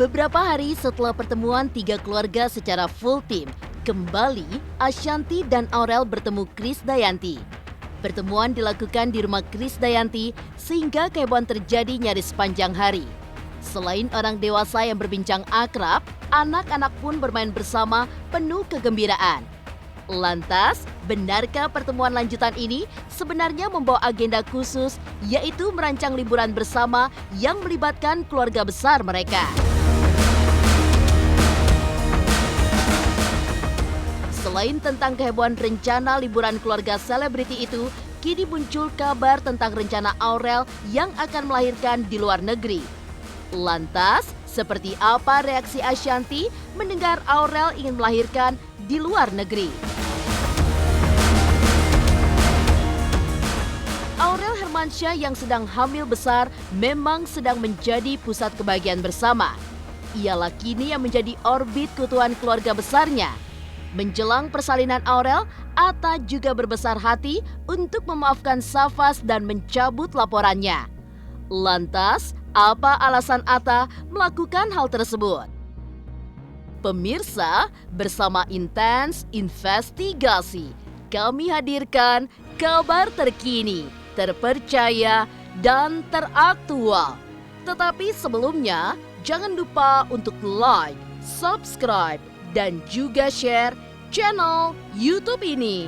Beberapa hari setelah pertemuan tiga keluarga secara full team, kembali Ashanty dan Aurel bertemu Krisdayanti. Pertemuan dilakukan di rumah Krisdayanti sehingga kehebohan terjadi nyaris sepanjang hari. Selain orang dewasa yang berbincang akrab, anak-anak pun bermain bersama penuh kegembiraan. Lantas, benarkah pertemuan lanjutan ini sebenarnya membawa agenda khusus, yaitu merancang liburan bersama yang melibatkan keluarga besar mereka? Selain tentang kehebohan rencana liburan keluarga selebriti itu, kini muncul kabar tentang rencana Aurel yang akan melahirkan di luar negeri. Lantas, seperti apa reaksi Ashanty mendengar Aurel ingin melahirkan di luar negeri? Aurel Hermansyah yang sedang hamil besar memang sedang menjadi pusat kebahagiaan bersama. Ialah kini yang menjadi orbit keutuhan keluarga besarnya. Menjelang persalinan Aurel, Atta juga berbesar hati untuk memaafkan Safas dan mencabut laporannya. Lantas, apa alasan Atta melakukan hal tersebut? Pemirsa, bersama Intens Investigasi, kami hadirkan kabar terkini, terpercaya, dan teraktual. Tetapi sebelumnya, jangan lupa untuk like, subscribe, dan juga share channel YouTube ini.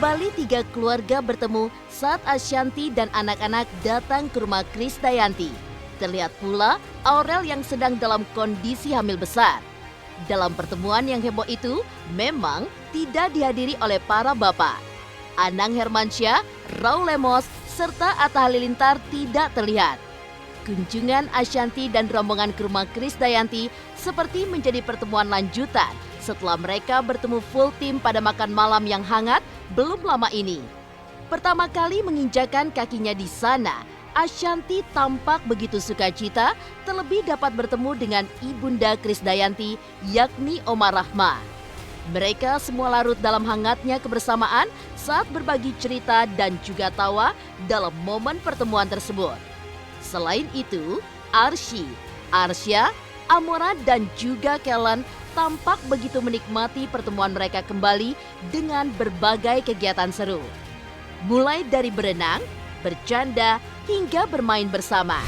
Kembali tiga keluarga bertemu saat Ashanty dan anak-anak datang ke rumah Krisdayanti. Terlihat pula Aurel yang sedang dalam kondisi hamil besar. Dalam pertemuan yang heboh itu memang tidak dihadiri oleh para bapak. Anang Hermansyah, Raul Lemos, serta Atta Halilintar tidak terlihat. Kunjungan Ashanty dan rombongan ke rumah Krisdayanti seperti menjadi pertemuan lanjutan setelah mereka bertemu full tim pada makan malam yang hangat belum lama ini. Pertama kali menginjakan kakinya di sana, Ashanty tampak begitu sukacita terlebih dapat bertemu dengan ibunda Krisdayanti yakni Oma Rahma. Mereka semua larut dalam hangatnya kebersamaan saat berbagi cerita dan juga tawa dalam momen pertemuan tersebut. Selain itu, Arsy, Arsya, Amora dan juga Kellen tampak begitu menikmati pertemuan mereka kembali dengan berbagai kegiatan seru. Mulai dari berenang, bercanda, hingga bermain bersama.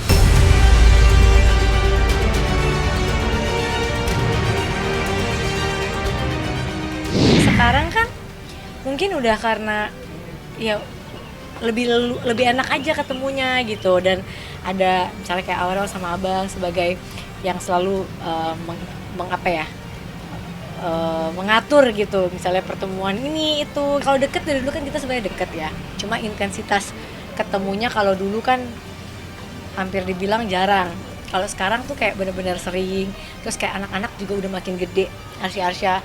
Sekarang kan mungkin udah karena ya lebih enak aja ketemunya gitu, dan ada misalnya kayak Aurel sama Abang sebagai yang selalu mengatur gitu, misalnya pertemuan ini itu. Kalau deket dari dulu kan kita sebenarnya deket ya, cuma intensitas ketemunya kalau dulu kan hampir dibilang jarang. Kalau sekarang tuh kayak benar-benar sering, terus kayak anak-anak juga udah makin gede. Arsya,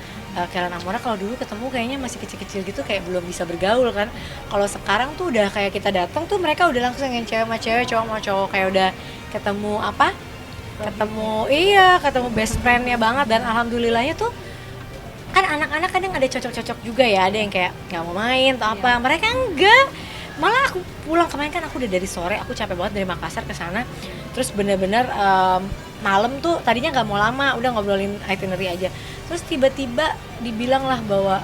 Kellen, Amora kalau dulu ketemu kayaknya masih kecil-kecil gitu, kayak belum bisa bergaul kan. Kalau sekarang tuh udah kayak kita datang tuh mereka udah langsung yang cewek sama cewek, cowok sama cowok, kayak udah ketemu ketemu best friend-nya banget. Dan alhamdulillahnya tuh kan anak-anak kadang ada cocok-cocok juga ya, ada yang kayak nggak mau main atau apa, mereka enggak. Malah aku pulang kemarin kan aku udah dari sore, aku capek banget dari Makassar ke sana, terus bener-bener malam tuh tadinya nggak mau lama, udah ngobrolin itinerary aja, terus tiba-tiba dibilang lah bahwa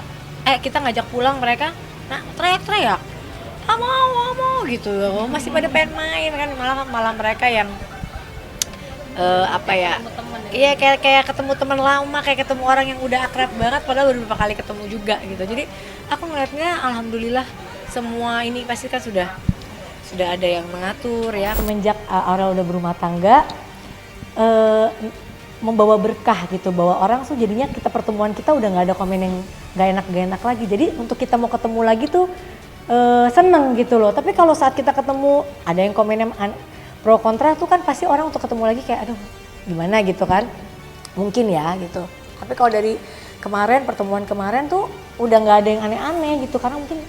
kita ngajak pulang mereka, nah teriak-teriak, mau gitu, masih pada pengen main kan, malah mereka yang iya kayak ketemu teman lama, kayak ketemu orang yang udah akrab banget padahal baru beberapa kali ketemu juga gitu. Jadi aku ngeliatnya alhamdulillah semua ini pasti kan sudah ada yang mengatur ya. Semenjak Aurel udah berumah tangga, membawa berkah gitu, bahwa orang tuh jadinya pertemuan kita udah nggak ada komen yang nggak enak lagi. Jadi untuk kita mau ketemu lagi tuh seneng gitu loh. Tapi kalau saat kita ketemu ada yang komen pro kontra tuh kan pasti orang untuk ketemu lagi kayak aduh gimana gitu kan, mungkin ya gitu. Tapi kalau dari pertemuan kemarin tuh udah nggak ada yang aneh-aneh gitu, karena mungkin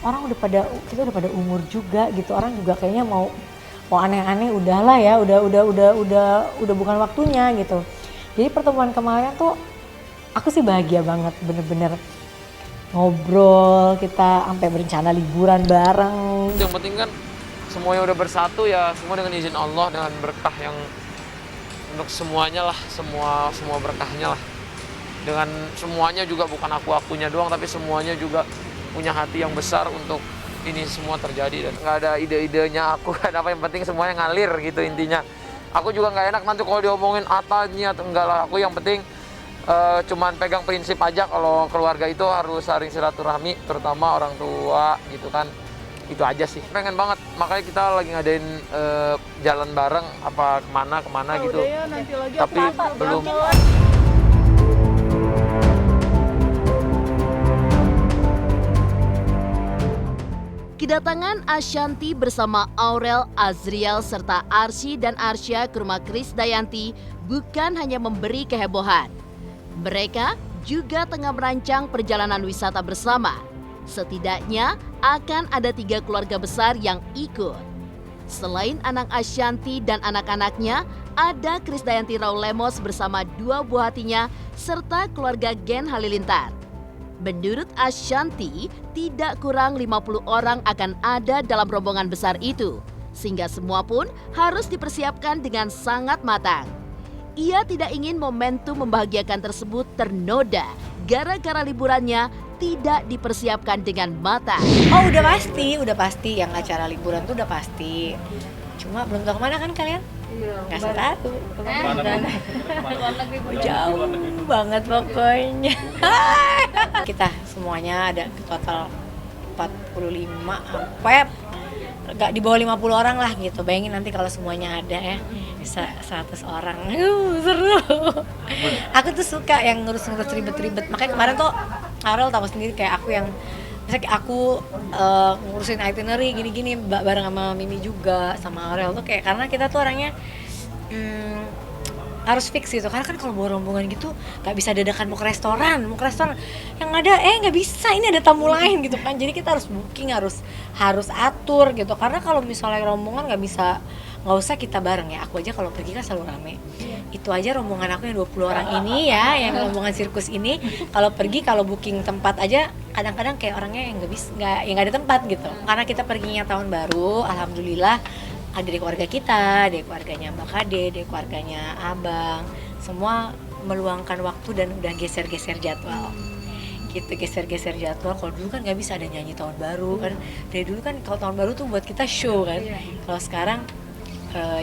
orang kita udah pada umur juga gitu, orang juga kayaknya mau aneh-aneh udahlah ya, udah bukan waktunya gitu. Jadi pertemuan kemarin tuh aku sih bahagia banget, bener-bener ngobrol, kita sampai berencana liburan bareng. Yang penting kan semuanya udah bersatu ya, semua dengan izin Allah, dengan berkah yang untuk semuanya lah, semua berkahnya lah. Dengan semuanya juga bukan akunya doang, tapi semuanya juga punya hati yang besar untuk ini semua terjadi. Dan nggak ada ide-idenya aku, kan apa yang penting semuanya ngalir gitu intinya. Aku juga nggak enak nanti kalau diomongin atanya atau enggak lah. Aku yang penting cuman pegang prinsip aja kalau keluarga itu harus saling silaturahmi, terutama orang tua gitu kan. Itu aja sih, pengen banget, makanya kita lagi ngadain jalan bareng apa kemana gitu ya, nanti lagi tapi belum. Kedatangan Ashanty bersama Aurel, Azriel, serta Arsy dan Arsya ke rumah Krisdayanti bukan hanya memberi kehebohan. Mereka juga tengah merancang perjalanan wisata bersama. Setidaknya akan ada 3 keluarga besar yang ikut. Selain anak Ashanty dan anak-anaknya, ada Krisdayanti Raul Lemos bersama 2 buah hatinya serta keluarga Gen Halilintar. Menurut Ashanty, tidak kurang 50 orang akan ada dalam rombongan besar itu, sehingga semua pun harus dipersiapkan dengan sangat matang. Ia tidak ingin momentum membahagiakan tersebut ternoda gara-gara liburannya tidak dipersiapkan dengan matang. Oh udah pasti yang acara liburan tuh udah pasti. Cuma belum tahu kemana kan kalian? Nggak tahu. Jauh banget pokoknya. Kita semuanya ada total 45 sampai nggak di bawah 50 orang lah gitu. Bayangin nanti kalau semuanya ada ya, bisa 100 orang. Seru. Aku tuh suka yang ngurus-ngurus ribet-ribet. Makanya kemarin tuh Aurel tahu sendiri kayak aku yang misalnya aku ngurusin itinerary gini-gini bareng sama Mimi juga sama Aurel tuh kayak, karena kita tuh orangnya harus fix gitu, karena kan kalau bawa rombongan gitu nggak bisa dadakan mau ke restoran yang ada nggak bisa, ini ada tamu lain gitu kan, jadi kita harus booking, harus atur gitu, karena kalau misalnya rombongan nggak usah kita bareng ya, aku aja kalau pergi kan selalu rame. Itu aja rombongan aku yang 20 orang ini ya, yang rombongan sirkus ini, kalau pergi kalau booking tempat aja kadang-kadang kayak orangnya yang nggak ada tempat gitu, karena kita perginya tahun baru, alhamdulillah ada di keluarga kita, di keluarganya Mbak Kade, di keluarganya Abang, semua meluangkan waktu dan udah geser-geser jadwal. Gitu, geser-geser jadwal. Kalau dulu kan nggak bisa ada nyanyi tahun baru kan, dari dulu kan kalau tahun baru tuh buat kita show kan. Kalau sekarang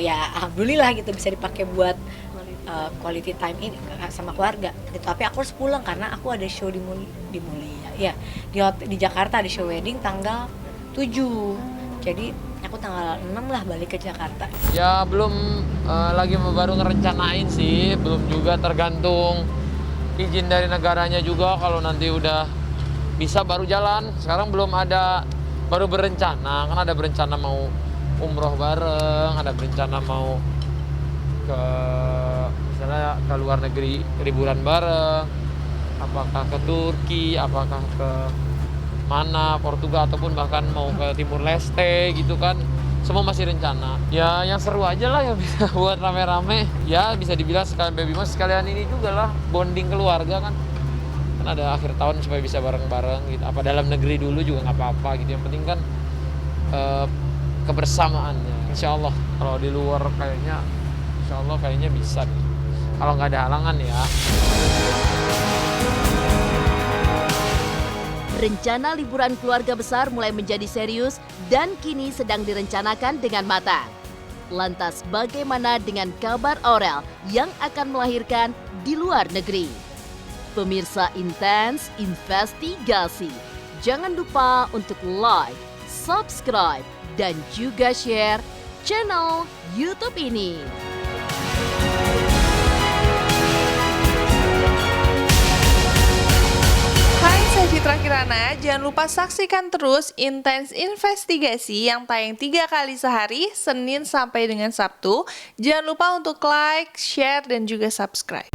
ya alhamdulillah gitu bisa dipakai buat quality time ini sama keluarga. Tapi aku harus pulang karena aku ada show di Mulia. Ya, di Jakarta ada show wedding tanggal 7. Jadi aku tanggal 6 lah balik ke Jakarta. Ya belum, lagi baru ngerencanain sih, belum juga, tergantung izin dari negaranya juga. Kalau nanti udah bisa baru jalan, sekarang belum ada, baru berencana, kan ada berencana mau umroh bareng, ada berencana mau ke misalnya ke luar negeri liburan bareng, apakah ke Turki, apakah ke mana, Portugal, ataupun bahkan mau ke Timur Leste gitu kan, semua masih rencana. Ya yang seru aja lah yang bisa buat rame-rame, ya bisa dibilang sekalian baby moon, sekalian ini juga lah bonding keluarga kan ada akhir tahun supaya bisa bareng-bareng gitu, apa dalam negeri dulu juga nggak apa-apa gitu, yang penting kan kebersamaannya. Insya Allah kalau di luar kayaknya Insya Allah kayaknya bisa nih, kalau nggak ada halangan ya. Rencana liburan keluarga besar mulai menjadi serius dan kini sedang direncanakan dengan matang. Lantas bagaimana dengan kabar Aurel yang akan melahirkan di luar negeri? Pemirsa Intens Investigasi, jangan lupa untuk like, subscribe, dan juga share channel YouTube ini. Hai, saya Citra Kirana. Jangan lupa saksikan terus Intens Investigasi yang tayang 3 kali sehari, Senin sampai dengan Sabtu. Jangan lupa untuk like, share, dan juga subscribe.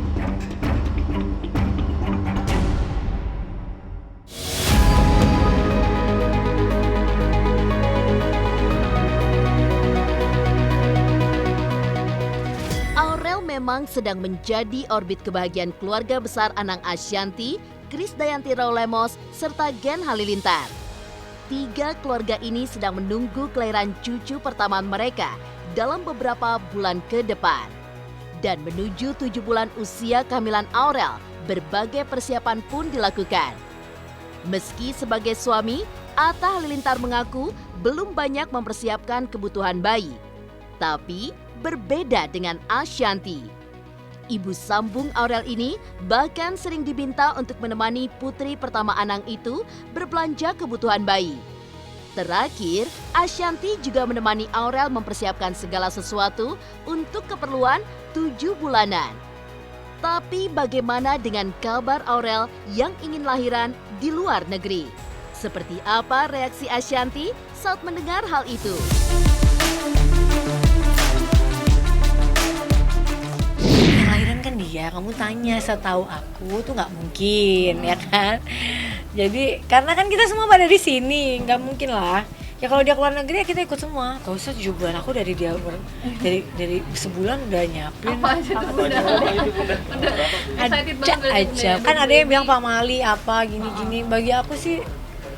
memang sedang menjadi orbit kebahagiaan keluarga besar Anang Ashanty, Krisdayanti Rauh-Lemos, serta Gen Halilintar. 3 keluarga ini sedang menunggu kelahiran cucu pertama mereka dalam beberapa bulan ke depan. Dan menuju 7 bulan usia kehamilan Aurel, berbagai persiapan pun dilakukan. Meski sebagai suami, Atta Halilintar mengaku belum banyak mempersiapkan kebutuhan bayi. Tapi berbeda dengan Ashanty. Ibu sambung Aurel ini bahkan sering diminta untuk menemani putri pertama Anang itu berbelanja kebutuhan bayi. Terakhir, Ashanty juga menemani Aurel mempersiapkan segala sesuatu untuk keperluan 7 bulanan. Tapi bagaimana dengan kabar Aurel yang ingin lahiran di luar negeri? Seperti apa reaksi Ashanty saat mendengar hal itu? Yang lahiran kan dia, kamu tanya, setahu aku tuh nggak mungkin, ya kan? Jadi karena kan kita semua pada di sini, nggak mungkin lah. Ya kalau dia keluar negeri ya kita ikut semua. Gak usah 7 bulan, aku dari dari sebulan udah nyiapin. Apa aja tuh udah excited banget aja. Kan ada yang bilang Pak Mali apa gini-gini. Bagi aku sih,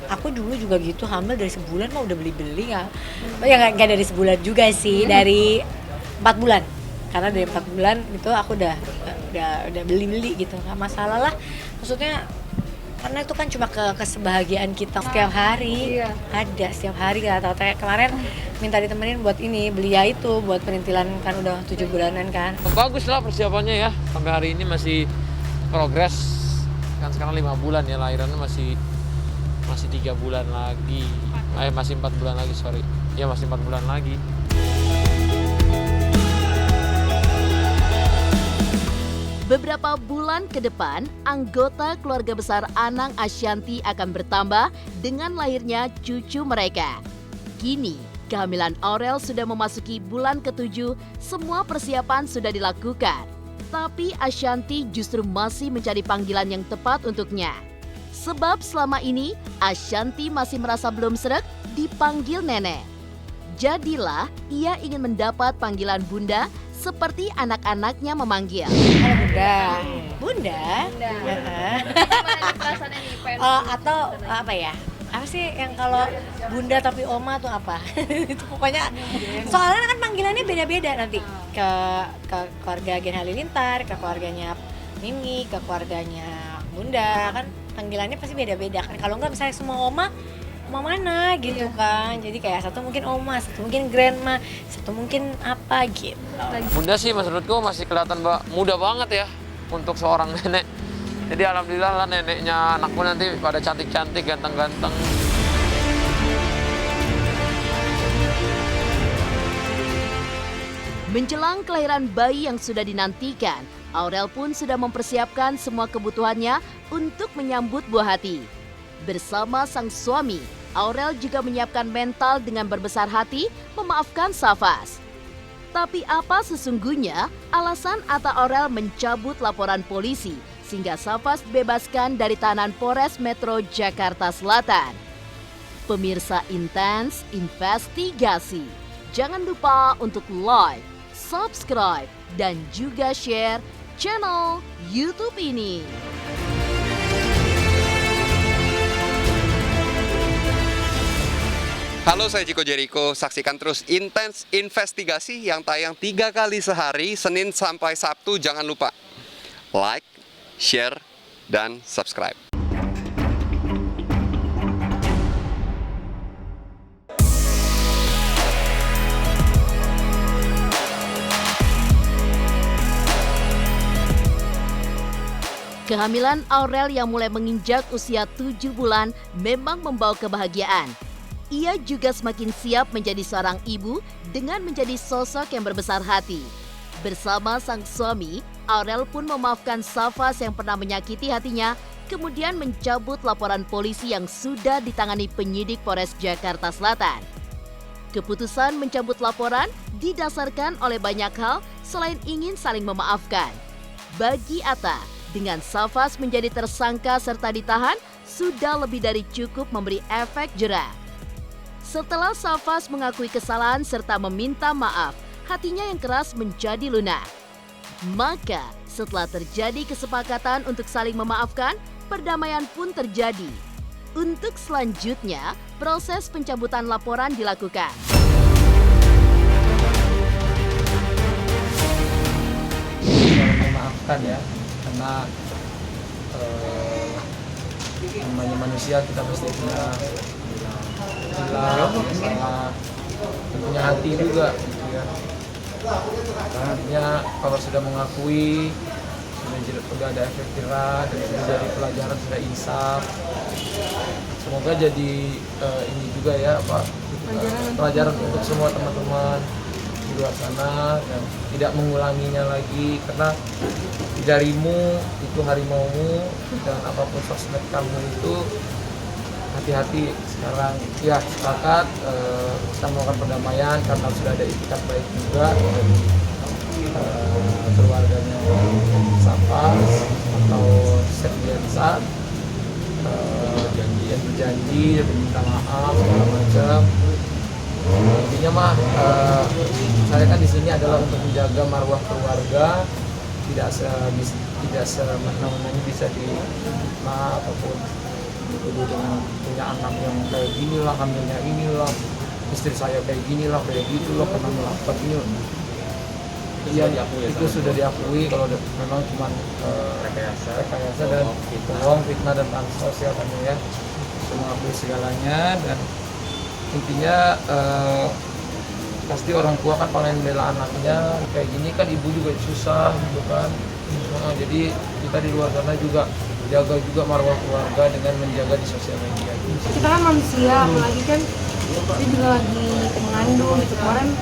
aku dulu juga gitu, hamil dari sebulan mah udah beli-beli ya. Ya nggak dari sebulan juga sih, dari 4 bulan. Karena dari 4 bulan itu aku udah beli-beli gitu, nggak masalah lah. Maksudnya karena itu kan cuma kesebahagiaan kita setiap hari. Iya. Ada setiap hari atau kayak kemarin minta ditemenin buat ini, beli ya itu buat perintilan kan udah 7 bulanan kan. Bagus lah persiapannya ya, sampai hari ini masih progres. Kan sekarang 5 bulan ya, lahirannya masih 3 bulan lagi. Masih 4 bulan lagi, sorry. Ya masih 4 bulan lagi. Beberapa bulan ke depan, anggota keluarga besar Anang Ashanty akan bertambah dengan lahirnya cucu mereka. Kini, kehamilan Aurel sudah memasuki bulan ke-7, semua persiapan sudah dilakukan. Tapi Ashanty justru masih mencari panggilan yang tepat untuknya. Sebab selama ini, Ashanty masih merasa belum sreg dipanggil nenek. Jadilah, ia ingin mendapat panggilan bunda seperti anak-anaknya memanggil. Halo bunda. Gimana perasaannya nih, pengen Atau apa ya? Apa sih yang kalau bunda tapi oma tuh apa? Itu pokoknya soalnya kan panggilannya beda-beda nanti ke keluarga Gen Halilintar, ke keluarganya Mimi, ke keluarganya bunda, kan panggilannya pasti beda-beda kan. Kalau nggak misalnya semua oma mana gitu kan, jadi kayak satu mungkin oma, satu mungkin grandma, satu mungkin apa gitu. Bunda sih menurutku masih kelihatan muda banget ya untuk seorang nenek. Jadi alhamdulillah lah neneknya anakku nanti pada cantik-cantik, ganteng-ganteng. Menjelang kelahiran bayi yang sudah dinantikan, Aurel pun sudah mempersiapkan semua kebutuhannya untuk menyambut buah hati. Bersama sang suami, Aurel juga menyiapkan mental dengan berbesar hati memaafkan Safas. Tapi apa sesungguhnya alasan Atta Aurel mencabut laporan polisi sehingga Safas dibebaskan dari tahanan Polres Metro Jakarta Selatan? Pemirsa Intens Investigasi, jangan lupa untuk like, subscribe, dan juga share channel YouTube ini. Halo, saya Chico Jericho. Saksikan terus Intens Investigasi yang tayang 3 kali sehari, Senin sampai Sabtu. Jangan lupa like, share, dan subscribe. Kehamilan Aurel yang mulai menginjak usia 7 bulan memang membawa kebahagiaan. Ia juga semakin siap menjadi seorang ibu dengan menjadi sosok yang berbesar hati. Bersama sang suami, Aurel pun memaafkan Safas yang pernah menyakiti hatinya, kemudian mencabut laporan polisi yang sudah ditangani penyidik Polres Jakarta Selatan. Keputusan mencabut laporan didasarkan oleh banyak hal selain ingin saling memaafkan. Bagi Atta, dengan Safas menjadi tersangka serta ditahan, sudah lebih dari cukup memberi efek jera. Setelah Safas mengakui kesalahan serta meminta maaf, hatinya yang keras menjadi lunak. Maka setelah terjadi kesepakatan untuk saling memaafkan, perdamaian pun terjadi. Untuk selanjutnya, proses pencabutan laporan dilakukan. Saling memaafkan ya, karena namanya manusia kita pasti punya hilang, salah, punya hati juga gitu ya. Artinya kalau sudah mengakui, sudah ada efek jerah dan sudah jadi pelajaran, sudah insaf. Semoga jadi ini juga ya pelajaran untuk semua teman-teman di luar sana dan tidak mengulanginya lagi, karena jarimu itu harimaumu dan apapun sosmed kamu itu hati-hati sekarang. Ya sepakat kita melakukan perdamaian karena sudah ada itikat baik juga dari keluarganya Safas atau Sepdiansa, berjanji minta maaf segala macam. Intinya mah saya kan di sini adalah untuk menjaga marwah keluarga, tidak semena-mena bisa diterima ataupun dituduh dengan punya anak yang kayak gini lah, hamilnya inilah, istri saya kayak gini lah, kayak gitu loh, pernah melakukan ini. Iya, itu sudah diakui kalau memang cuma rekayasa dan bohong, fitnah dan pansos ya kan ya. Mengakui segalanya dan intinya pasti orang tua kan paling membela anaknya. Kayak gini kan ibu juga susah gitu kan. Jadi kita di luar sana juga jaga juga marwah keluarga dengan menjaga di sosial media. Kita kan manusia, apalagi kan kita juga lagi mengandung gitu. Kemarin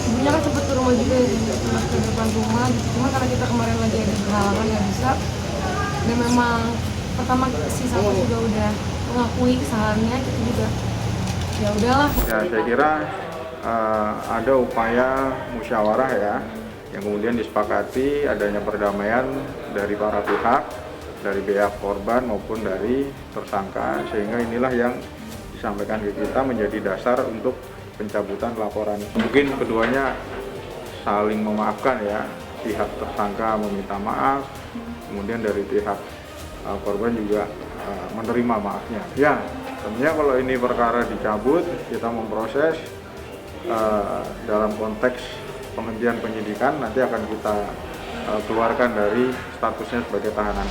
ibunya kan sempet ke rumah juga ya, ke depan rumah gitu. Cuma karena kita kemarin lagi ada kehalangan nggak bisa. Dan memang pertama si Safas juga udah mengakui kesalahannya, kita juga ya udahlah. Ya saya kira ada upaya musyawarah ya, yang kemudian disepakati adanya perdamaian dari para pihak, dari pihak korban maupun dari tersangka, sehingga inilah yang disampaikan ke kita menjadi dasar untuk pencabutan laporan. Mungkin keduanya saling memaafkan ya, pihak tersangka meminta maaf, kemudian dari pihak korban juga menerima maafnya. Ya, tentunya kalau ini perkara dicabut, kita memproses dalam konteks penghentian penyidikan, nanti akan kita keluarkan dari statusnya sebagai tahanan.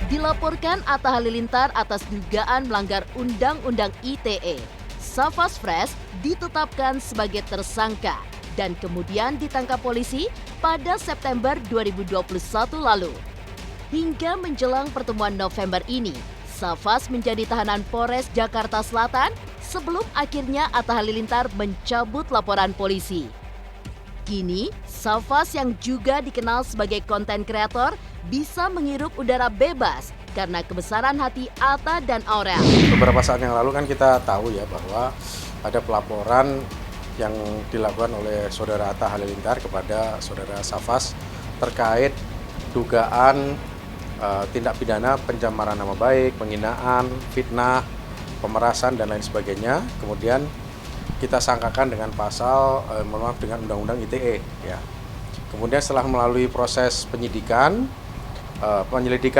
Dilaporkan Atta Halilintar atas dugaan melanggar Undang-Undang ITE. Safas Fresh ditetapkan sebagai tersangka dan kemudian ditangkap polisi pada September 2021 lalu. Hingga menjelang pertemuan November ini, Safas menjadi tahanan Polres Jakarta Selatan sebelum akhirnya Atta Halilintar mencabut laporan polisi. Kini, Safas yang juga dikenal sebagai konten kreator bisa menghirup udara bebas karena kebesaran hati Atta dan Aurel. Beberapa saat yang lalu kan kita tahu ya bahwa ada pelaporan yang dilakukan oleh saudara Atta Halilintar kepada saudara Safas terkait dugaan tindak pidana pencemaran nama baik, penghinaan, fitnah, pemerasan dan lain sebagainya. Kemudian kita sangkakan dengan pasal dengan Undang-Undang ITE ya. Kemudian setelah melalui proses penyelidikan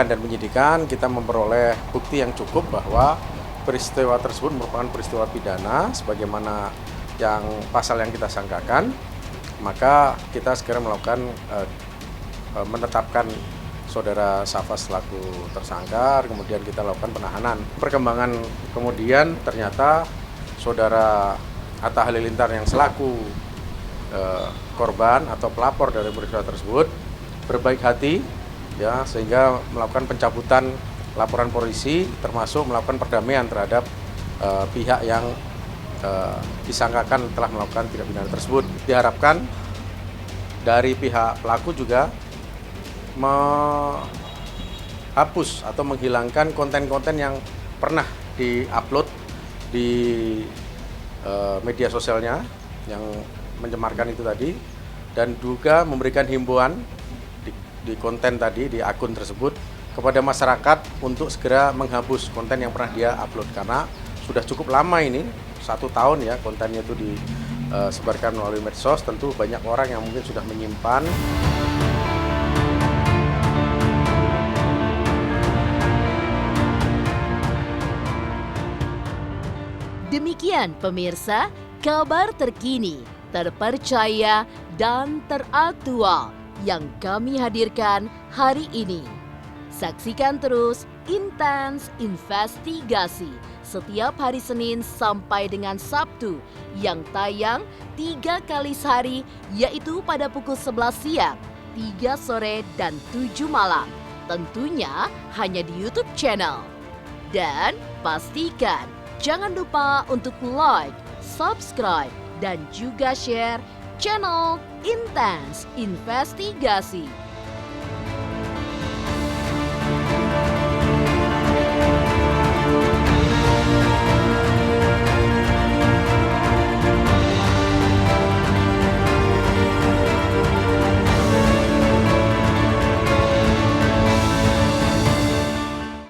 dan penyidikan, kita memperoleh bukti yang cukup bahwa peristiwa tersebut merupakan peristiwa pidana sebagaimana yang pasal yang kita sangkakan. Maka kita segera melakukan menetapkan saudara Safas selaku tersangka, kemudian kita lakukan penahanan. Perkembangan kemudian ternyata saudara Atta Halilintar yang selaku korban atau pelapor dari peristiwa tersebut berbaik hati ya, sehingga melakukan pencabutan laporan polisi termasuk melakukan perdamaian terhadap pihak yang disangkakan telah melakukan tindak pidana tersebut. Diharapkan dari pihak pelaku juga menghapus atau menghilangkan konten-konten yang pernah di-upload di media sosialnya yang mencemarkan itu tadi, dan juga memberikan himbauan di konten tadi, di akun tersebut kepada masyarakat untuk segera menghapus konten yang pernah dia upload, karena sudah cukup lama ini, 1 tahun ya kontennya itu disebarkan melalui medsos. Tentu banyak orang yang mungkin sudah menyimpan. Demikian pemirsa, kabar terkini, terpercaya, dan teraktual yang kami hadirkan hari ini. Saksikan terus Intens Investigasi setiap hari Senin sampai dengan Sabtu yang tayang 3 kali sehari, yaitu pada pukul 11 siang, 3 sore, dan 7 malam. Tentunya hanya di YouTube channel. Dan pastikan jangan lupa untuk like, subscribe, dan juga share channel Intens Investigasi.